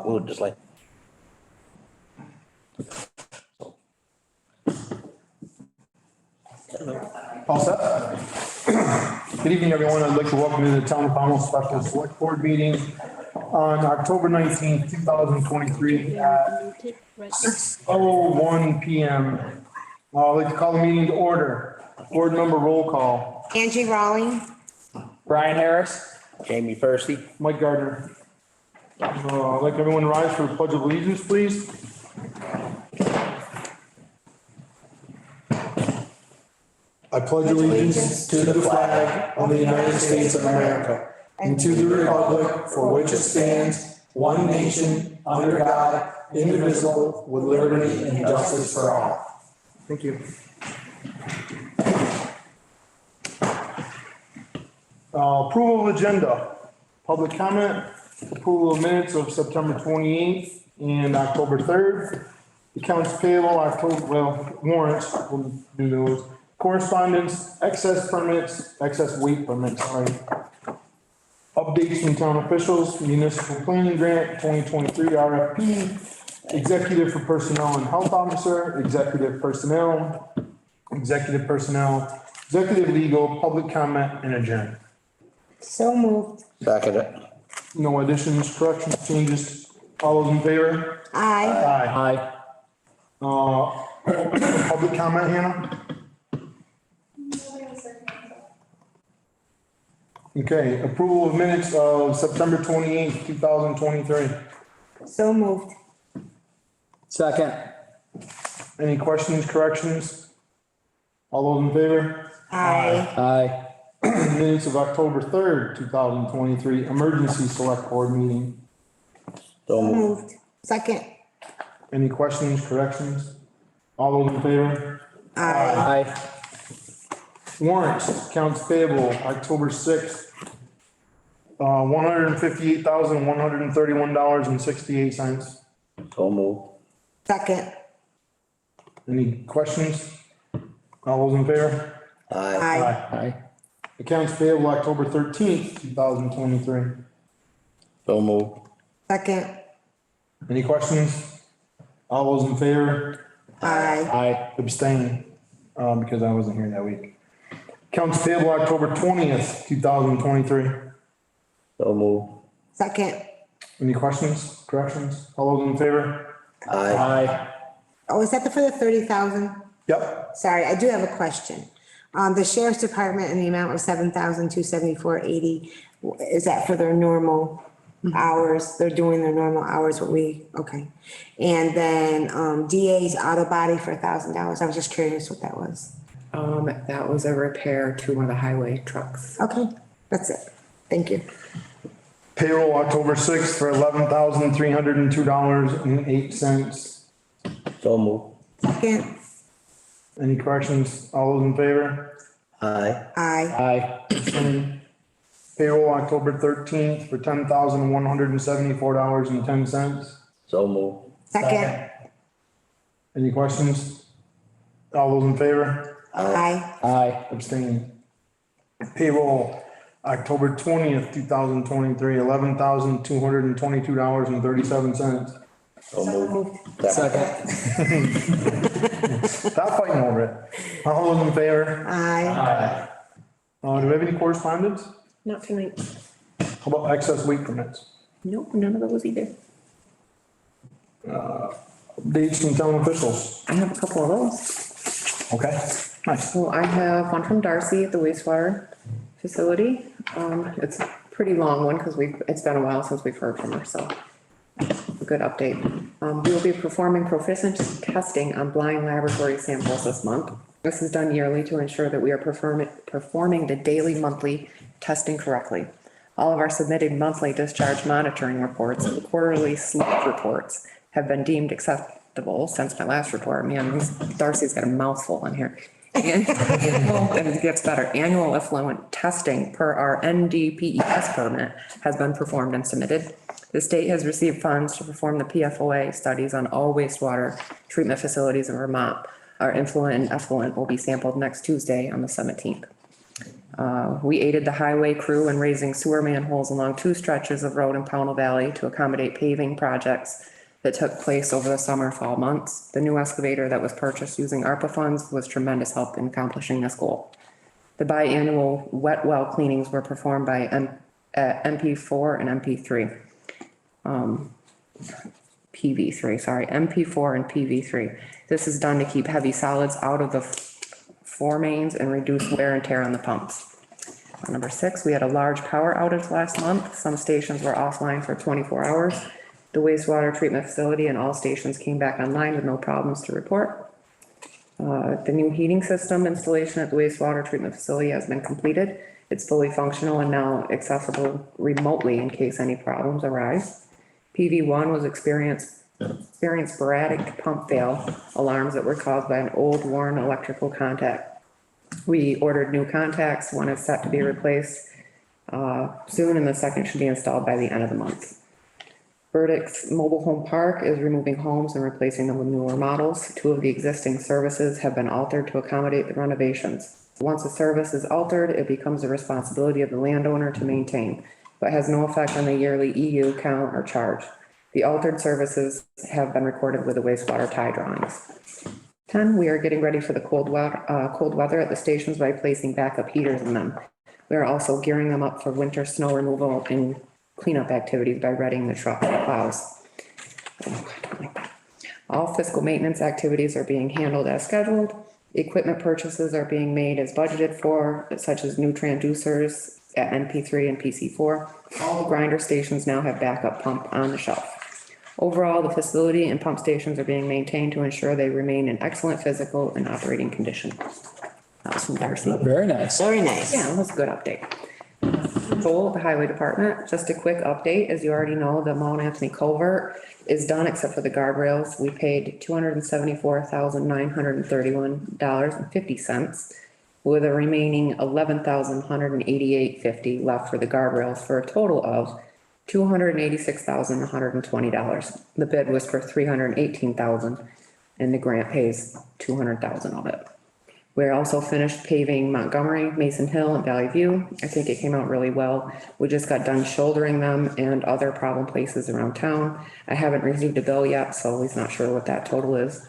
we'll just like. All set? Good evening, everyone. I'd like to welcome you to the Town of Pownell Special Select Board meeting on October 19th, 2023 at 6:01 PM. I'd like to call the meeting to order. Board member roll call. Angie Rawling. Brian Harris. Jamie Percy. Mike Gardner. I'd like everyone to rise for the pledge of allegiance, please. I pledge allegiance to the flag of the United States of America and to the republic for which it stands, one nation, under God, indivisible, with liberty and justice for all. Thank you. Approval of agenda, public comment, approval of minutes of September 28th and October 3rd. Accounts payable, warrants, we'll do those. Correspondence, excess weight permits, sorry. Updates from town officials, municipal planning grant, 2023 RFP, executive for personnel and health officer, executive personnel, executive legal, public comment, and adjourn. So moved. Second it. No additions, corrections, changes. All those in favor? Aye. Public comment, Hannah? Okay, approval of minutes of September 28th, 2023. So moved. Second. Any questions, corrections? All those in favor? Aye. Aye. Minutes of October 3rd, 2023, emergency select board meeting. So moved. Moved. Second. Any questions, corrections? All those in favor? Aye. Aye. Warrants, accounts payable, October 6th. $158,131.68. So moved. Second. Any questions? All those in favor? Aye. Aye. Aye. Accounts payable, October 13th, 2023. So moved. Second. Any questions? All those in favor? Aye. Aye. Abstain, because I wasn't here that week. Accounts payable, October 20th, 2023. So moved. Second. Any questions, corrections? All those in favor? Aye. Aye. Oh, is that for the 30,000? Yep. Sorry, I do have a question. The sheriff's department in the amount of 7,274.80, is that for their normal hours? They're doing their normal hours, okay. And then, DA's auto body for $1,000. I was just curious what that was. That was a repair to one of the highway trucks. Okay, that's it. Thank you. Payroll, October 6th for $11,302.08. So moved. Second. Any corrections? All those in favor? Aye. Aye. Aye. Payroll, October 13th for $10,174.10. So moved. Second. Any questions? All those in favor? Aye. Aye. Abstaining. Payroll, October 20th, 2023, $11,222.37. So moved. Second. Stop fighting over it. All those in favor? Aye. Do we have any correspondence? Not tonight. How about excess weight permits? Nope, none of those either. Dates from town officials. I have a couple of those. Okay, nice. So I have one from Darcy at the wastewater facility. It's a pretty long one because it's been a while since we've heard from her, so a good update. We will be performing proficiency testing on blind laboratory samples this month. This is done yearly to ensure that we are performing the daily, monthly testing correctly. All of our submitted monthly discharge monitoring reports and quarterly sleep reports have been deemed acceptable since my last report. Man, Darcy's got a mouthful in here. And it gets better. Annual effluent testing per our NDPES permit has been performed and submitted. The state has received funds to perform the PFOA studies on all wastewater treatment facilities in Vermont. Our influent and effluent will be sampled next Tuesday on the 17th. We aided the highway crew in raising sewer manholes along 2 stretches of road in Pownell Valley to accommodate paving projects that took place over the summer, fall months. The new excavator that was purchased using ARPA funds was tremendous help in accomplishing this goal. The biannual wet well cleanings were performed by MP4 and MP3. PV3, sorry, MP4 and PV3. This is done to keep heavy solids out of the four mains and reduce wear and tear on the pumps. Number 6, we had a large power outage last month. Some stations were offline for 24 hours. The wastewater treatment facility and all stations came back online with no problems to report. The new heating system installation at the wastewater treatment facility has been completed. It's fully functional and now accessible remotely in case any problems arise. PV1 was experienced sporadic pump fail alarms that were caused by an old worn electrical contact. We ordered new contacts. One is set to be replaced soon, and the second should be installed by the end of the month. Burdick's mobile home park is removing homes and replacing them with newer models. 2 of the existing services have been altered to accommodate the renovations. Once a service is altered, it becomes the responsibility of the landowner to maintain, but has no effect on the yearly EU count or charge. The altered services have been recorded with the wastewater tie drawings. 10, we are getting ready for the cold weather at the stations by placing backup heaters in them. We are also gearing them up for winter snow removal and cleanup activities by readying the truck and plows. All fiscal maintenance activities are being handled as scheduled. Equipment purchases are being made as budgeted for, such as new transducers at NP3 and PC4. All grinder stations now have backup pump on the shelf. Overall, the facility and pump stations are being maintained to ensure they remain in excellent physical and operating condition. That was from Darcy. Very nice. Very nice. Yeah, that was a good update. Joel, the highway department, just a quick update. As you already know, the Mount Anthony culvert is done except for the guardrails. We paid $274,931.50 with a remaining $11,188.50 left for the guardrails for a total of $286,120. The bid was for $318,000 and the grant pays $200,000 of it. We're also finished paving Montgomery, Mason Hill, and Valley View. I think it came out really well. We just got done shouldering them and other problem places around town. I haven't received a bill yet, so he's not sure what that total is.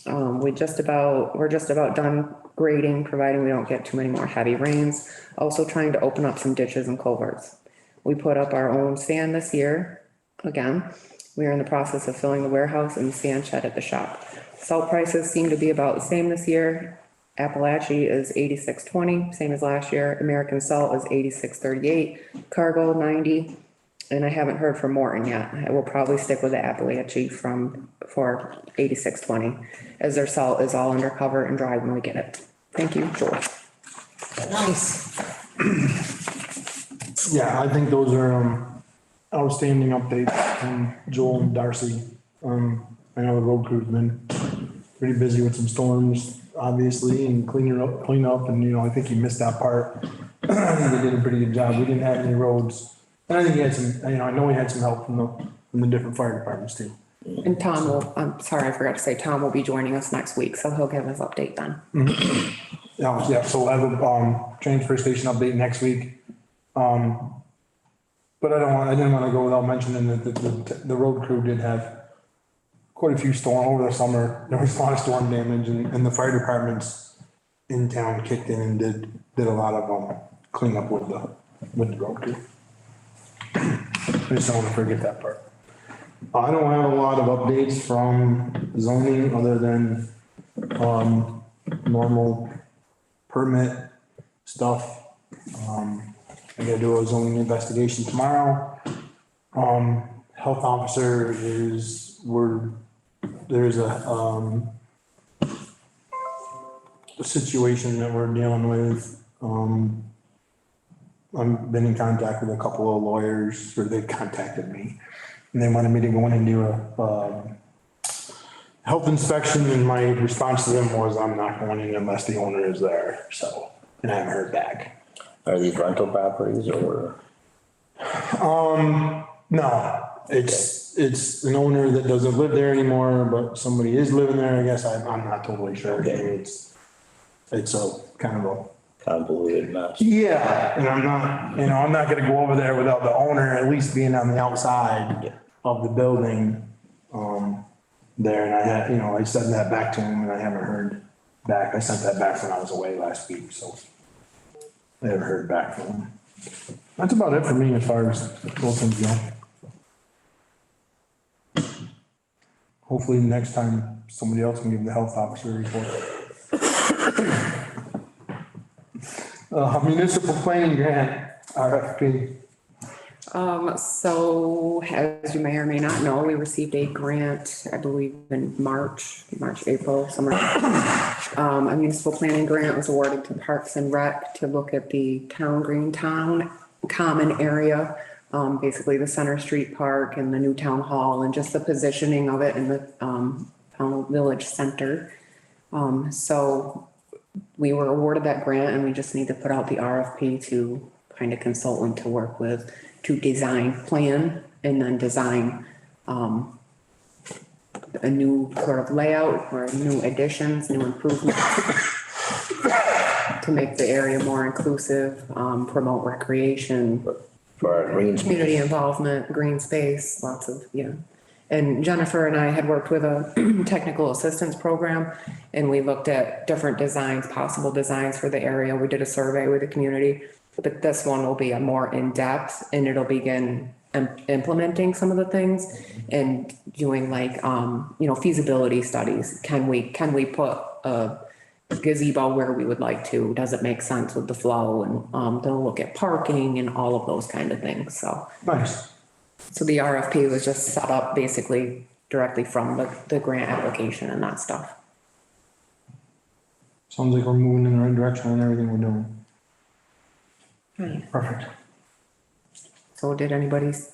We're just about done grading, providing we don't get too many more heavy rains. Also trying to open up some ditches and culverts. We put up our own sand this year. Again, we are in the process of filling the warehouse and the sand shed at the shop. Salt prices seem to be about the same this year. Appalachia is $86.20, same as last year. American Salt is $86.38, Cargill $90, and I haven't heard from Morton yet. I will probably stick with the Appalachia for $86.20, as their salt is all undercover and dry when we get it. Thank you, Joel. Nice. Yeah, I think those are, outstanding updates from Joel and Darcy. I know the road crew's been pretty busy with some storms, obviously, and clean up, and, I think he missed that part. I think they did a pretty good job. We didn't have any roads. And I think he had some, I know he had some help from the different fire departments too. And Tom will, I'm sorry, I forgot to say, Tom will be joining us next week, so he'll give his update then. Yeah, so we'll have a, transfer station update next week. But I didn't wanna go without mentioning that the road crew did have quite a few storms over the summer. There was a lot of storm damage and the fire departments in town kicked in and did a lot of, cleanup with the road crew. I just don't wanna forget that part. I don't have a lot of updates from zoning other than, normal permit stuff. I gotta do a zoning investigation tomorrow. Health officer there's a situation that we're dealing with. I've been in contact with a couple of lawyers, or they contacted me, and they wanted me to go in and do a health inspection, and my response to them was, I'm not going in unless the owner is there, so, and I haven't heard back. Are these rental properties or? No, it's an owner that doesn't live there anymore, but somebody is living there, I guess. I'm not totally sure. Okay. It's a kind of a convoluted mess. Yeah, and I'm not gonna go over there without the owner at least being on the outside of the building. There, and I had, I said that back to him and I haven't heard back. I sent that back when I was away last week, so I haven't heard back from him. That's about it for me as far as those things go. Hopefully next time somebody else can give the health officer a report. Municipal planning grant, RFP. So as you may or may not know, we received a grant, I believe in March, April, somewhere. A municipal planning grant was awarded to Parks and Rec to look at the Greentown common area. Basically the Center Street Park and the new town hall and just the positioning of it in the, Pownell Village Center. So we were awarded that grant and we just need to put out the RFP to find a consultant to work with to design, plan, and then design, a new sort of layout or new additions, new improvements to make the area more inclusive, promote recreation, For our green space. community involvement, green space, lots of, And Jennifer and I had worked with a technical assistance program and we looked at different designs, possible designs for the area. We did a survey with the community, but this one will be a more in-depth and it'll begin implementing some of the things and doing like, feasibility studies. Can we put a gazebo where we would like to? Does it make sense with the flow? And they'll look at parking and all of those kind of things. So Nice. the RFP was just set up basically directly from the grant application and that stuff. Sounds like we're moving in the right direction on everything we're doing. Perfect. So did anybody's,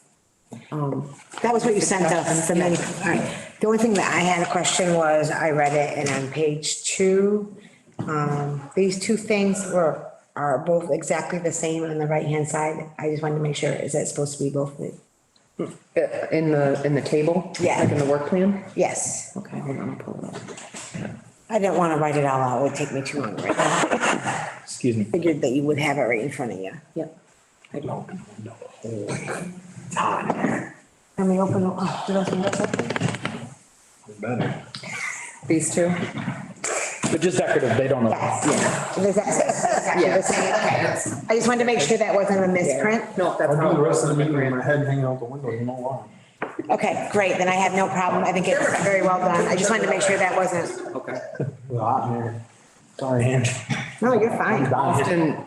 That was what you sent us, the many, all right. The only thing that I had a question was, I read it and on page 2, these two things are both exactly the same on the right-hand side. I just wanted to make sure, is that supposed to be both? in the table? Yeah. Like in the work plan? Yes. Okay, hold on, I'll pull it up. I didn't want to write it all out. It would take me too long right now. Excuse me. Figured that you would have it right in front of you. Yep. I do. Let me open it. Oh, did I open it up? Better. These two? But just decorative, they don't know. Yes. Is that exactly the same? Okay. I just wanted to make sure that wasn't a misprint. No, that's I'll how. do the rest of the meeting with my head hanging out the window, you know why? Okay, great. Then I have no problem. I think it's very well done. I just wanted to make sure that wasn't, Okay. It's hot in here. Sorry, Angie. no, you're fine.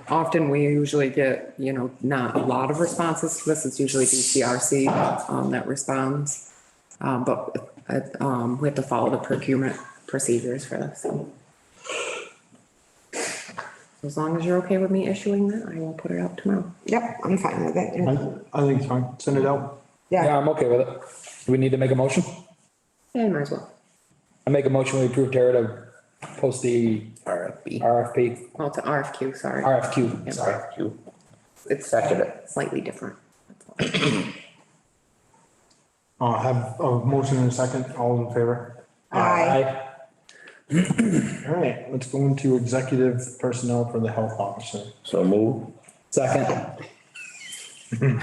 Often we usually get, not a lot of responses to this. It's usually DCRC, that responds. But, we have to follow the procurement procedures for this. So as long as you're okay with me issuing that, I will put it out tomorrow. Yep, I'm fine with it. I think it's fine. Send it out. Yeah, Yeah, I'm okay with it. Do we need to make a motion? Yeah, might as well. I make a motion, we approve Tara to post the RFP. RFP, Oh, it's an RFQ, sorry. RFQ, Yep. sorry. RFQ. It's Second it. slightly different. That's all. Have a motion in a second. All in favor? aye. All right, let's go into executive personnel for the health officer. So move. Second. Any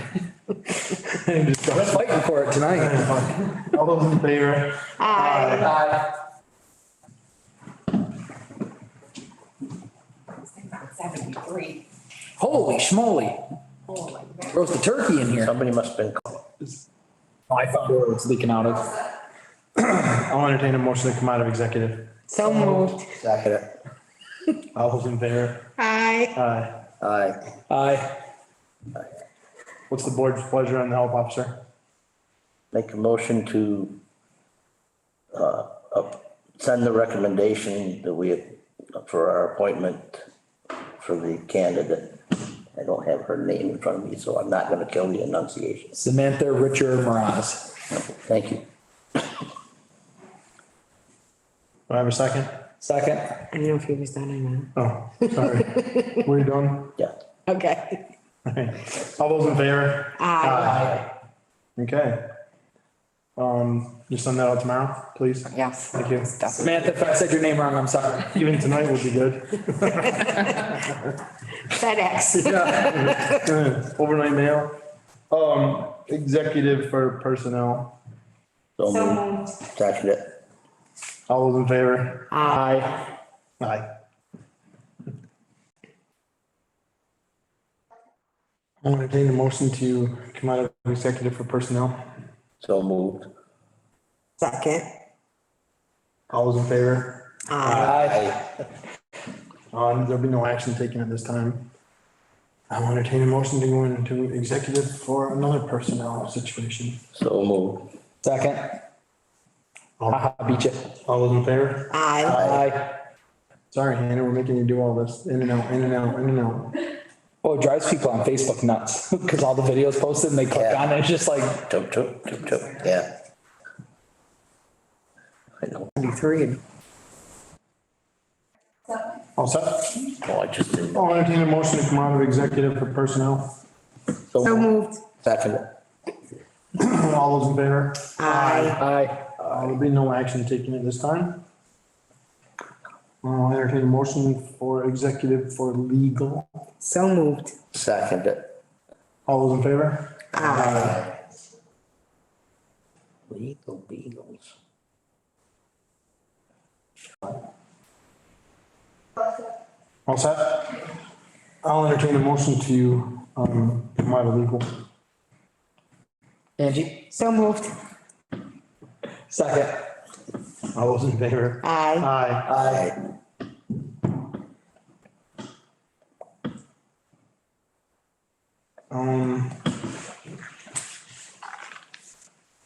We're discussion? fighting for it tonight. All those in favor? Aye. 73. Holy schmoly. Roast a turkey in here. Somebody must have been, I found where it's leaking out of. I'll entertain a motion to come out of executive. So moved. second it. All those in favor? Aye. Aye. Aye. Aye. What's the board's pleasure on the health officer? Make a motion to, send the recommendation that we, for our appointment for the candidate. I don't have her name in front of me, so I'm not gonna kill the enunciation. Samantha Richard Moraz. Thank you. Do I have a second? Second. I don't know if he was done or not. Oh, sorry. We're done? Yeah. Okay. Okay. All those in favor? Aye. Okay. You send that out tomorrow, please? Yes. Thank you. Samantha, if I said your name wrong, I'm sorry. Even tonight would be good. FedEx. Overnight mail. Executive for personnel. So So moved. moved. Second it. All those in favor? Aye. Aye. I'll entertain a motion to come out of executive for personnel. So moved. Second. All those in favor? Aye. There'll be no action taken at this time. I'll entertain a motion to go into executive for another personnel situation. So moved. Second. Haha, beat you. All those in favor? Aye. Aye. Sorry, Hannah, we're making you do all this. In and out, in and out, in and out. Oh, it drives people on Facebook nuts because all the videos posted and they click Yeah. on it. It's just like, Took, yeah. I know. 93. All set? Oh, I just didn't. I'll entertain a motion to come out of executive for personnel. So moved. Second it. All those in favor? Aye. aye. There'll be no action taken at this time. I'll entertain a motion for executive for legal. So moved. Second it. All those in favor? Aye. Legal Beagles. All set? I'll entertain a motion to, come out of legal. Angie? So moved. Second. All those in favor? Aye. Aye. Aye.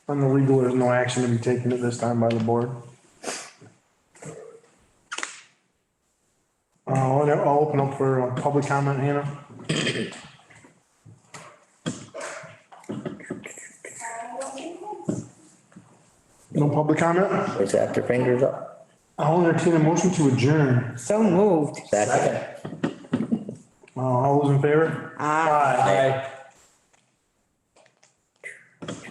On the legal, there's no action to be taken at this time by the board. I'll open up for public comment, Hannah. No public comment? Is that their fingers up? I'll entertain a motion to adjourn. So moved. Second. All those in favor? Aye. Aye.